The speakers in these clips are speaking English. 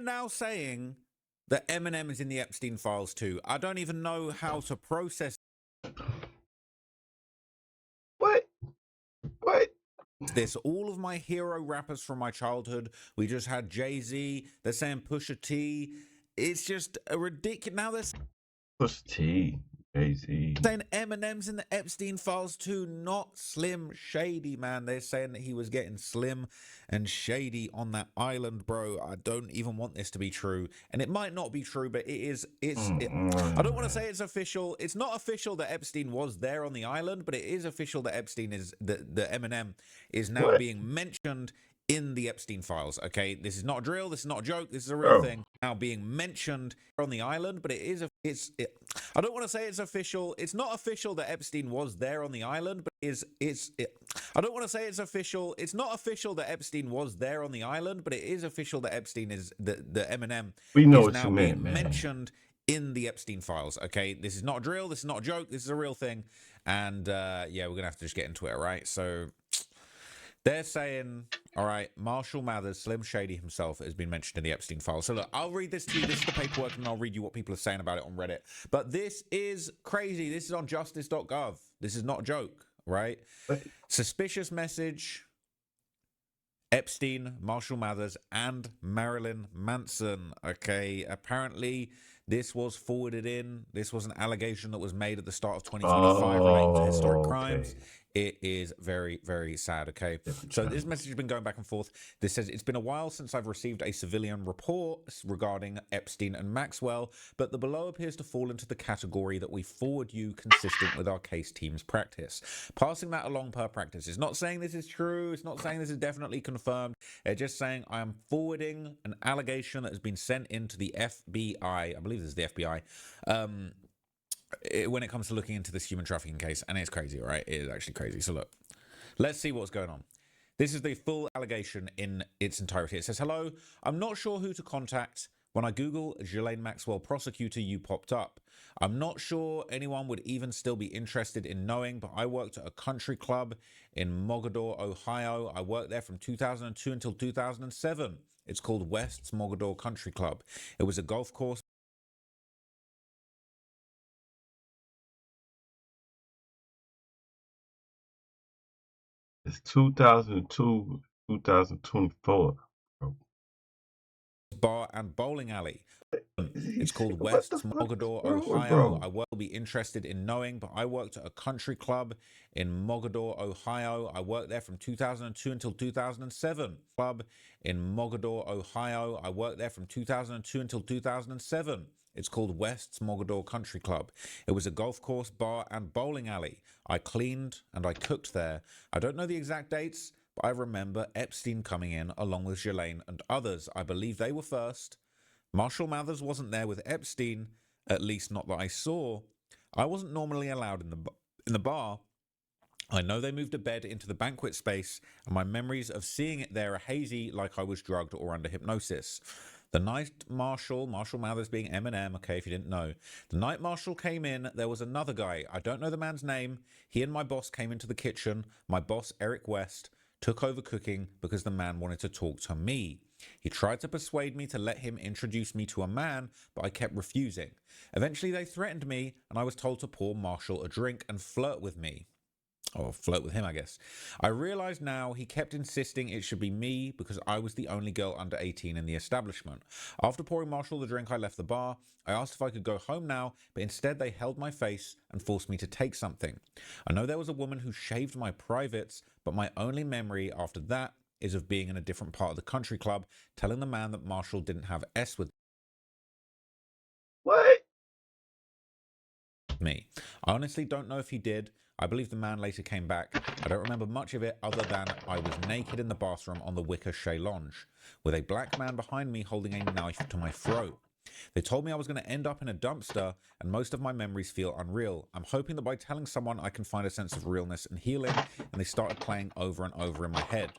they're now saying that Eminem is in the Epstein files too. I don't even know how to process What? this. All of my hero rappers from my childhood, we just had Jay-Z, they're saying Pusha T. It's just a ridiculous. Now they're Pusha T, Jay-Z. saying Eminem's in the Epstein files too, not Slim Shady, man. They're saying that he was getting Slim and Shady on that island, bro. I don't even want this to be true. And it might not be true, but it is. I don't want to say it's official. It's not official that Epstein was there on the island, but it is official that Epstein is, that Eminem is now being mentioned in the Epstein files. Okay, this is not a drill, this is not a joke, this is a real thing now being mentioned on the island, but it is I don't want to say it's official. It's not official that Epstein was there on the island, but I don't want to say it's official. It's not official that Epstein was there on the island, but it is official that Epstein is the Eminem We know is what now you meant, being man. mentioned in the Epstein files. Okay, this is not a drill, this is not a joke, this is a real thing. And yeah, we're gonna have to just get into it, right? So they're saying, all right, Marshall Mathers, Slim Shady himself, has been mentioned in the Epstein file. So look, I'll read this to you. This is the paperwork, and I'll read you what people are saying about it on Reddit. But this is crazy. This is on justice.gov. This is not a joke, right? Suspicious message. Epstein, Marshall Mathers, and Marilyn Manson. Okay, apparently this was forwarded in. This was an allegation that was made at the start of 2025 relating to historic crimes. It is very, very sad, okay? So this message has been going back and forth. This says, it's been a while since I've received a civilian report regarding Epstein and Maxwell, but the below appears to fall into the category that we forward you consistent with our case team's practice. Passing that along per practice. It's not saying this is true. It's not saying this is definitely confirmed. They're just saying I am forwarding an allegation that has been sent into the FBI. I believe this is the FBI. When it comes to looking into this human trafficking case, and it's crazy, all right? It is actually crazy. So look, let's see what's going on. This is the full allegation in its entirety. It says, hello, I'm not sure who to contact. When I Google Ghislaine Maxwell prosecutor, you popped up. I'm not sure anyone would even still be interested in knowing, but I worked at a country club in Mogador, Ohio. I worked there from 2002 until 2007. It's called West's Mogador Country Club. It was a golf course. It's 2002, 2024. Bar and bowling alley. It's called West's Mogador, Ohio. I will be interested in knowing, but I worked at a country club in Mogador, Ohio. I worked there from 2002 until 2007. Club in Mogador, Ohio. I worked there from 2002 until 2007. It's called West's Mogador Country Club. It was a golf course, bar, and bowling alley. I cleaned and I cooked there. I don't know the exact dates, but I remember Epstein coming in along with Ghislaine and others. I believe they were first. Marshall Mathers wasn't there with Epstein, at least not that I saw. I wasn't normally allowed in the bar. I know they moved a bed into the banquet space, and my memories of seeing it there are hazy, like I was drugged or under hypnosis. The night Marshall Mathers being Eminem, okay, if you didn't know. The night Marshall came in, there was another guy. I don't know the man's name. He and my boss came into the kitchen. My boss, Eric West, took over cooking because the man wanted to talk to me. He tried to persuade me to let him introduce me to a man, but I kept refusing. Eventually they threatened me, and I was told to pour Marshall a drink and flirt with me. Or flirt with him, I guess. I realize now he kept insisting it should be me because I was the only girl under 18 in the establishment. After pouring Marshall the drink, I left the bar. I asked if I could go home now, but instead they held my face and forced me to take something. I know there was a woman who shaved my privates, but my only memory after that is of being in a different part of the country club, telling the man that Marshall didn't have S with me. I honestly don't know if he did. I believe the man later came back. I don't remember much of it other than I was naked in the bathroom on the wicker chaise lounge, with a black man behind me holding a knife to my throat. They told me I was going to end up in a dumpster, and most of my memories feel unreal. I'm hoping that by telling someone I can find a sense of realness and healing, and they started playing over and over in my head.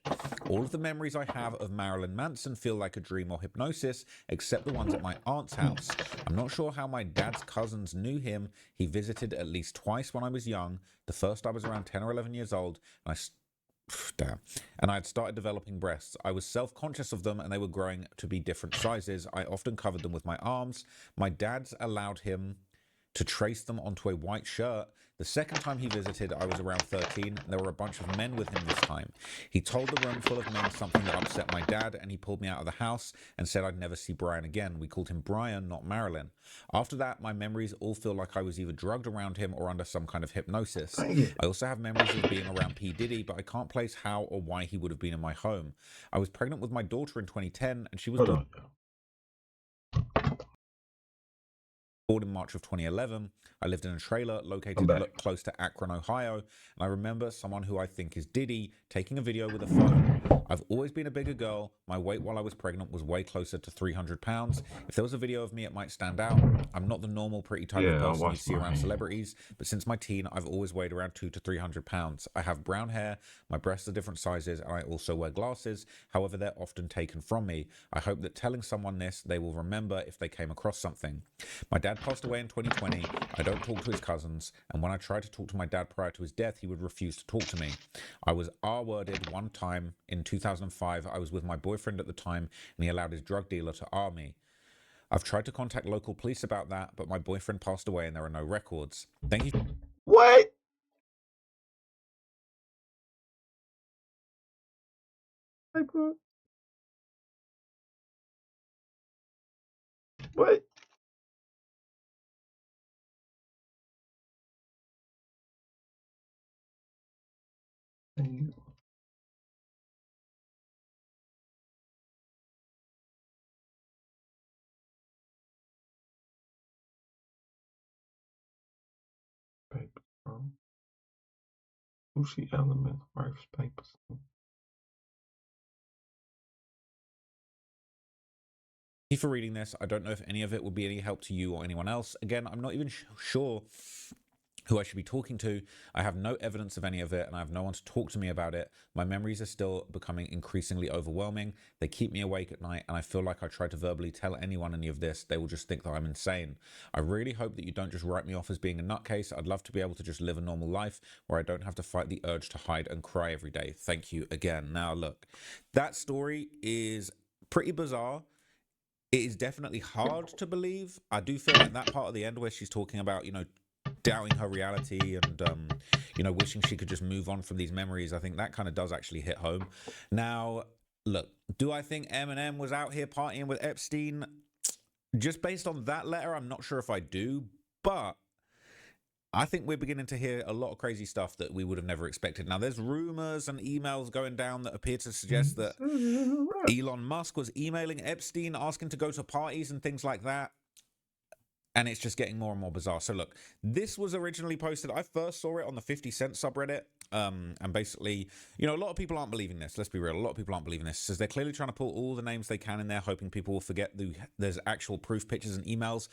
All of the memories I have of Marilyn Manson feel like a dream or hypnosis, except the ones at my aunt's house. I'm not sure how my dad's cousins knew him. He visited at least twice when I was young. The first I was around 10 or 11 years old, and I Damn. And I had started developing breasts. I was self-conscious of them and they were growing to be different sizes. I often covered them with my arms. My dad's allowed him to trace them onto a white shirt. The second time he visited, I was around 13, and there were a bunch of men with him this time. He told the room full of men something that upset my dad, and he pulled me out of the house and said I'd never see Brian again. We called him Brian, not Marilyn. After that, my memories all feel like I was either drugged around him or under some kind of hypnosis. I also have memories of being around P. Diddy, but I can't place how or why he would have been in my home. I was pregnant with my daughter in 2010, and she was born in March of 2011. I lived in a trailer located close to Akron, Ohio, and I remember someone who I think is Diddy taking a video with a phone. I've always been a bigger girl. My weight while I was pregnant was way closer to 300 pounds. If there was a video of me, it might stand out. I'm not the normal pretty type of person you'd see around celebrities, but since my teen, I've always weighed around 200 to 300 pounds. I have brown hair, my breasts are different sizes, and I also wear glasses. However, they're often taken from me. I hope that telling someone this, they will remember if they came across something. My dad passed away in 2020. I don't talk to his cousins, and when I tried to talk to my dad prior to his death, he would refuse to talk to me. I was R-worded one time in 2005. I was with my boyfriend at the time, and he allowed his drug dealer to R me. I've tried to contact local police about that, but my boyfriend passed away and there are no records. Thank you. What? What? Paper, bro. Sushi element, rice papers. Thank you for reading this. I don't know if any of it will be any help to you or anyone else. Again, I'm not even sure who I should be talking to. I have no evidence of any of it, and I have no one to talk to me about it. My memories are still becoming increasingly overwhelming. They keep me awake at night, and I feel like I try to verbally tell anyone any of this, they will just think that I'm insane. I really hope that you don't just write me off as being a nutcase. I'd love to be able to just live a normal life where I don't have to fight the urge to hide and cry every day. Thank you again. Now, look, that story is pretty bizarre. It is definitely hard to believe. I do feel like that part of the end where she's talking about, doubting her reality and wishing she could just move on from these memories, I think that kind of does actually hit home. Now, look, do I think Eminem was out here partying with Epstein? Just based on that letter, I'm not sure if I do, but I think we're beginning to hear a lot of crazy stuff that we would have never expected. Now, there's rumors and emails going down that appear to suggest that Elon Musk was emailing Epstein, asking to go to parties and things like that. And it's just getting more and more bizarre. So look, this was originally posted. I first saw it on the 50 Cent subreddit. And basically, a lot of people aren't believing this. Let's be real. A lot of people aren't believing this. Says they're clearly trying to pull all the names they can in there, hoping people will forget there's actual proof, pictures, and emails.